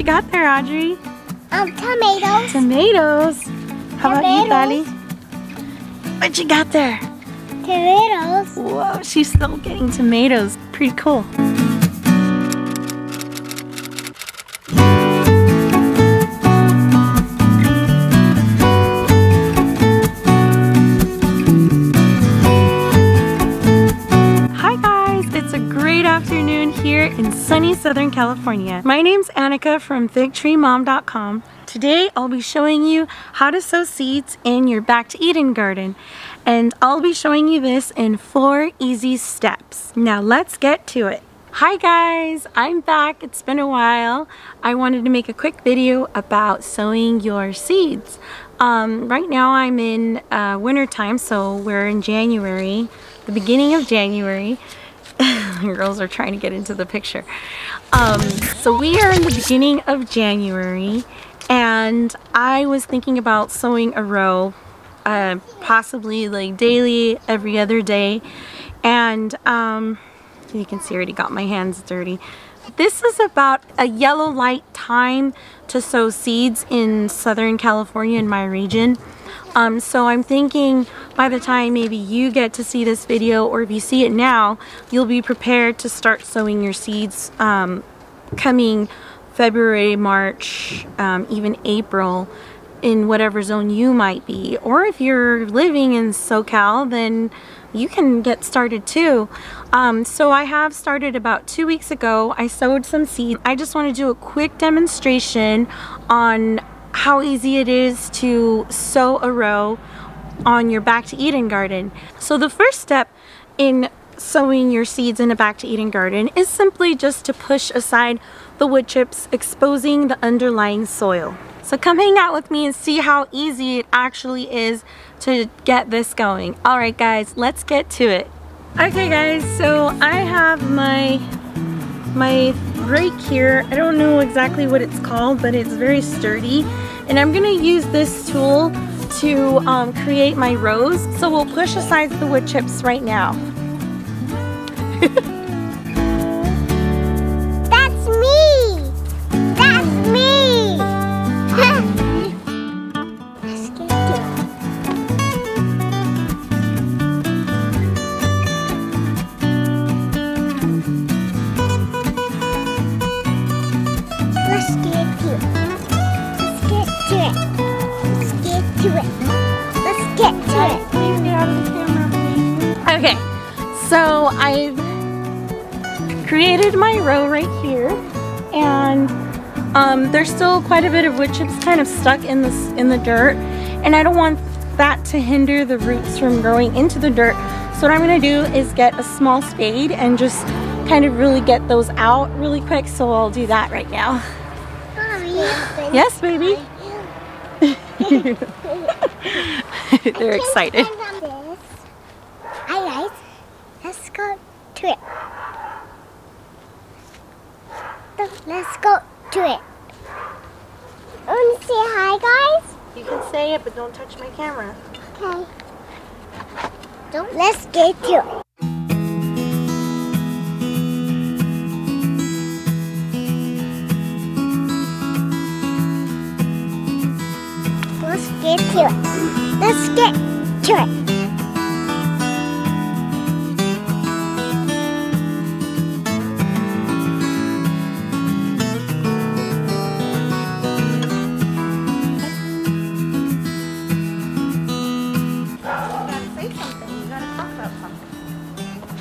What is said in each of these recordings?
you got there, Audrey? Tomatoes. Tomatoes. How about you, Dali? What you got there? Tomatoes. Whoa, she's still getting tomatoes. Pretty cool. Here in sunny Southern California. My name's Annika from FigTreeMom.com. Today I'll be showing you how to sow seeds in your Back to Eden garden, and I'll be showing you this in 4 easy steps. Now let's get to it. Hi guys, I'm back. It's been a while. I wanted to make a quick video about sowing your seeds. Right now I'm in winter time, so we're in January, the beginning of January. Girls are trying to get into the picture. So we are in the beginning of January, and I was thinking about sowing a row, possibly like daily, every other day. And you can see I already got my hands dirty. This is about a yellow light time to sow seeds in Southern California, in my region. So I'm thinking by the time maybe you get to see this video, or if you see it now, you'll be prepared to start sowing your seeds coming February, March, even April, in whatever zone you might be. Or if you're living in SoCal, then you can get started too. So I have started about 2 weeks ago. I sowed some seeds. I just want to do a quick demonstration on how easy it is to sow a row on your Back to Eden garden. So the first step in sowing your seeds in a Back to Eden garden is simply just to push aside the wood chips, exposing the underlying soil. So come hang out with me and see how easy it actually is to get this going. Alright guys, let's get to it. Okay guys, so I have my rake here. I don't know exactly what it's called, but it's very sturdy, and I'm gonna use this tool to create my rows. So we'll push aside the wood chips right now. That's me! That's me! Let's get to it. Let's get to it. Let's get to it. Let's get to it. Let's get to it. Please get out of the camera, please. Okay, so I've created my row right here, and there's still quite a bit of wood chips kind of stuck in the dirt, and I don't want that to hinder the roots from growing into the dirt. So what I'm gonna do is get a small spade and just kind of really get those out really quick. So I'll do that right now. Mommy. Yes, baby. They're excited. Alright, let's go to it. Let's go to it. Want to say hi, guys? You can say it, but don't touch my camera. Okay. Let's get to it. Let's get to it. Let's get to it.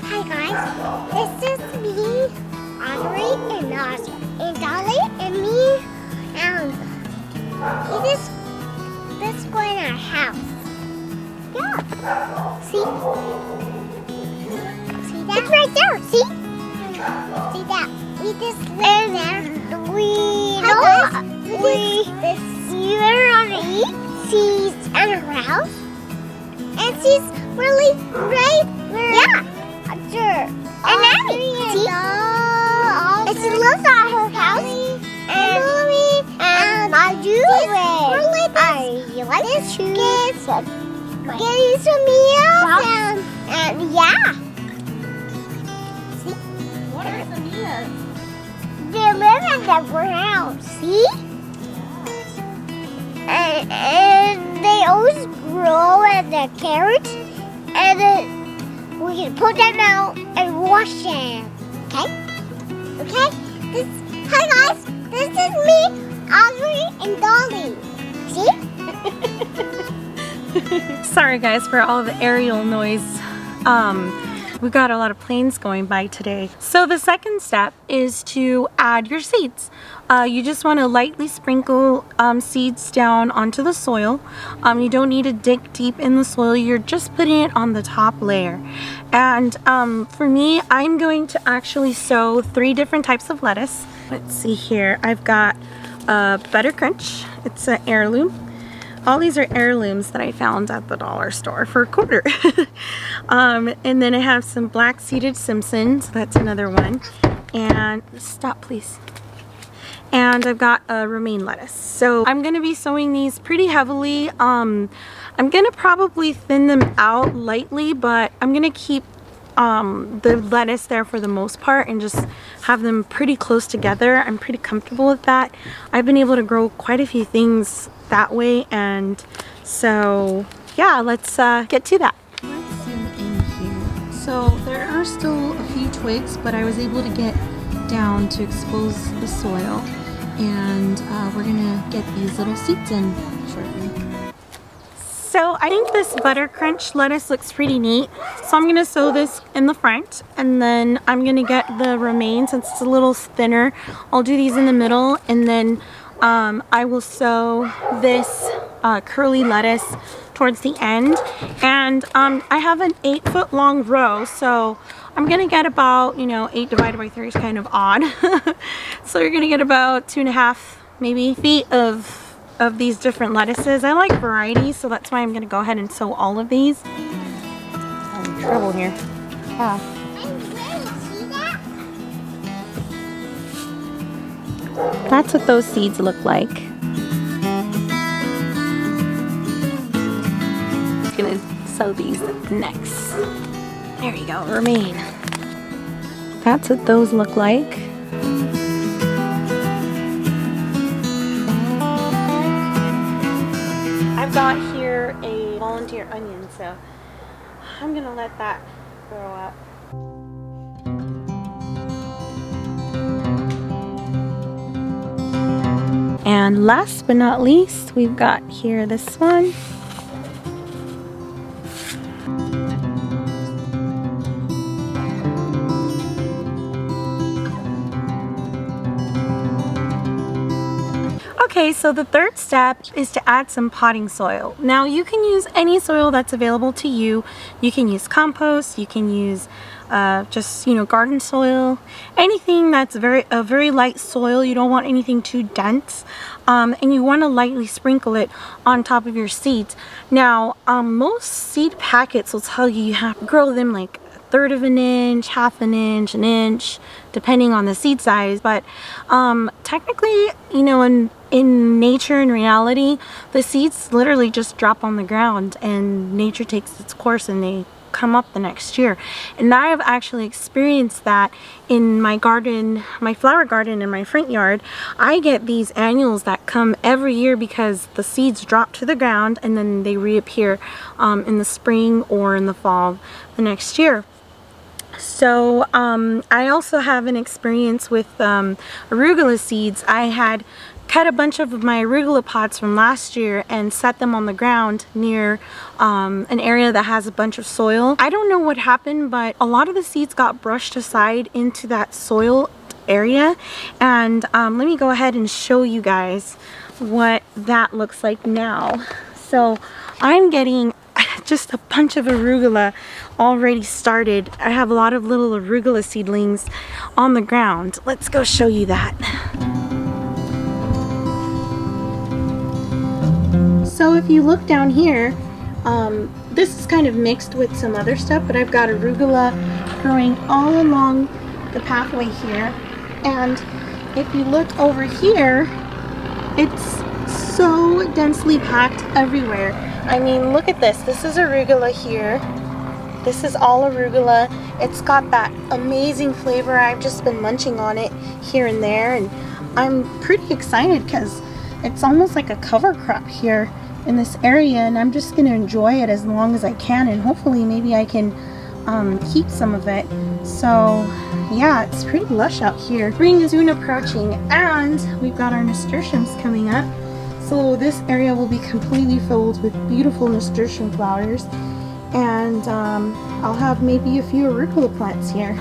Hi guys, this is me, Audrey, and Dolly, and me, and this going to our house. Yeah. See? See that? It's right there. See? See that? We just live there. You're on to eat seeds at her house, and she's really right where. Yeah. Sure. And Abby, see? And she lives at her house. And Mommy and I do it. You like this kids getting some meals and yeah. See? What are some meals? They live on the ground, see? And they always grow as the carrots, and then we can put them out and wash them. Okay? Okay? Hi guys, this is me, Audrey and Dolly. See? Sorry guys for all the aerial noise. We got a lot of planes going by today. So the second step is to add your seeds. You just want to lightly sprinkle seeds down onto the soil. You don't need to dig deep in the soil. You're just putting it on the top layer. And for me, I'm going to actually sow 3 different types of lettuce. Let's see here. I've got Butter Crunch. It's an heirloom. All these are heirlooms that I found at the dollar store for $1. And then I have some black seeded Simpsons. That's another one. And stop, please. And I've got a romaine lettuce. So I'm going to be sowing these pretty heavily. I'm going to probably thin them out lightly, but I'm going to keep the lettuce there for the most part and just have them pretty close together. I'm pretty comfortable with that. I've been able to grow quite a few things that way, and so yeah, let's get to that. Let's zoom in here. So there are still a few twigs, but I was able to get down to expose the soil, and we're gonna get these little seeds in shortly. So I think this Butter Crunch lettuce looks pretty neat. So I'm gonna sow this in the front, and then I'm gonna get the romaine since it's a little thinner. I'll do these in the middle, and then I will sow this curly lettuce towards the end. And I have an 8-foot long row, so I'm gonna get about, 8 divided by 3 is kind of odd. So you're gonna get about 2.5 maybe feet of these different lettuces. I like variety, so that's why I'm gonna go ahead and sow all of these. I'm in trouble here. Yeah. That's what those seeds look like. I'm gonna sow these next. There you go, romaine. That's what those look like. I've got here a volunteer onion, so I'm gonna let that grow up. And last but not least, we've got here this one. Okay, so the third step is to add some potting soil. Now you can use any soil that's available to you. You can use compost, you can use just garden soil, anything that's a very light soil. You don't want anything too dense, and you want to lightly sprinkle it on top of your seeds. Now most seed packets will tell you have to grow them like 1/3 of an inch, 1/2 an inch, depending on the seed size. But technically, in nature, in reality, the seeds literally just drop on the ground and nature takes its course and they come up the next year. And I have actually experienced that in my garden, my flower garden in my front yard. I get these annuals that come every year because the seeds drop to the ground and then they reappear in the spring or in the fall the next year. So I also have an experience with arugula seeds. I had cut a bunch of my arugula pots from last year and set them on the ground near an area that has a bunch of soil. I don't know what happened, but a lot of the seeds got brushed aside into that soil area. And let me go ahead and show you guys what that looks like now. So I'm getting just a bunch of arugula already started. I have a lot of little arugula seedlings on the ground. Let's go show you that. So if you look down here, this is kind of mixed with some other stuff, but I've got arugula growing all along the pathway here. And if you look over here, it's so densely packed everywhere. I mean, look at this. This is arugula here. This is all arugula. It's got that amazing flavor. I've just been munching on it here and there, and I'm pretty excited because it's almost like a cover crop here in this area, and I'm just going to enjoy it as long as I can, and hopefully maybe I can keep some of it. So yeah, it's pretty lush out here. Spring is soon approaching, and we've got our nasturtiums coming up. So this area will be completely filled with beautiful nasturtium flowers, and I'll have maybe a few arugula plants here.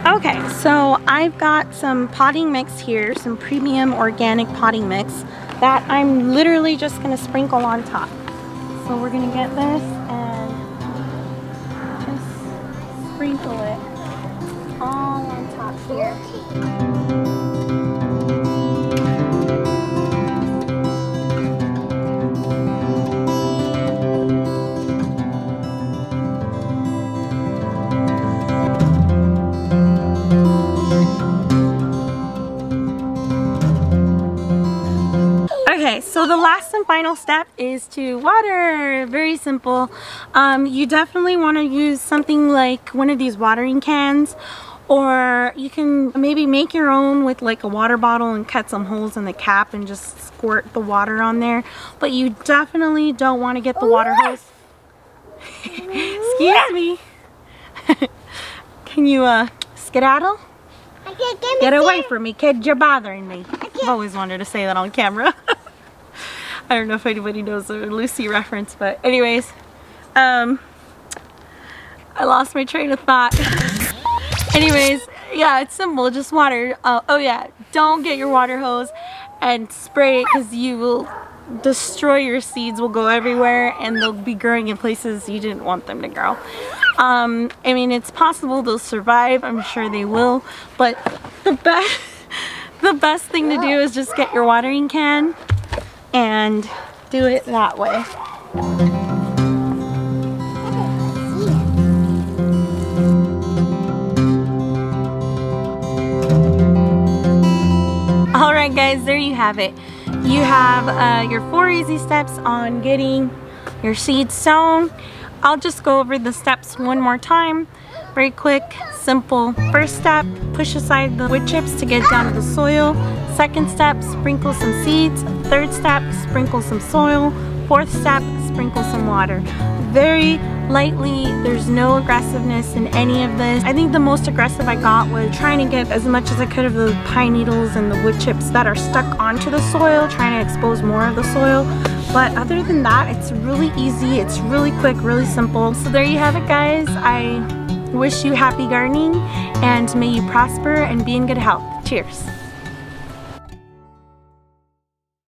Okay, so I've got some potting mix here, some premium organic potting mix that I'm literally just going to sprinkle on top. So we're going to get this and just sprinkle it all on top here. Okay, so the last and final step is to water. Very simple. You definitely want to use something like one of these watering cans, or you can maybe make your own with like a water bottle and cut some holes in the cap and just squirt the water on there. But you definitely don't want to get the water hose. Excuse me. Can you skedaddle? Get away from me, kid. You're bothering me. I've always wanted to say that on camera. I don't know if anybody knows the Lucy reference, but anyways, I lost my train of thought. Anyways, yeah, it's simple, just water. Oh yeah, don't get your water hose and spray it, because you will destroy your seeds, will go everywhere, and they'll be growing in places you didn't want them to grow. I mean, it's possible they'll survive, I'm sure they will, but the best thing to do is just get your watering can and do it that way. Alright guys, there you have it. You have your 4 easy steps on getting your seeds sown. I'll just go over the steps one more time. Very quick, simple. First step, push aside the wood chips to get down to the soil. Second step, sprinkle some seeds. Third step, sprinkle some soil. Fourth step, sprinkle some water. Very lightly, there's no aggressiveness in any of this. I think the most aggressive I got was trying to get as much as I could of the pine needles and the wood chips that are stuck onto the soil, trying to expose more of the soil. But other than that, it's really easy, it's really quick, really simple. So there you have it guys. I wish you happy gardening, and may you prosper and be in good health. Cheers.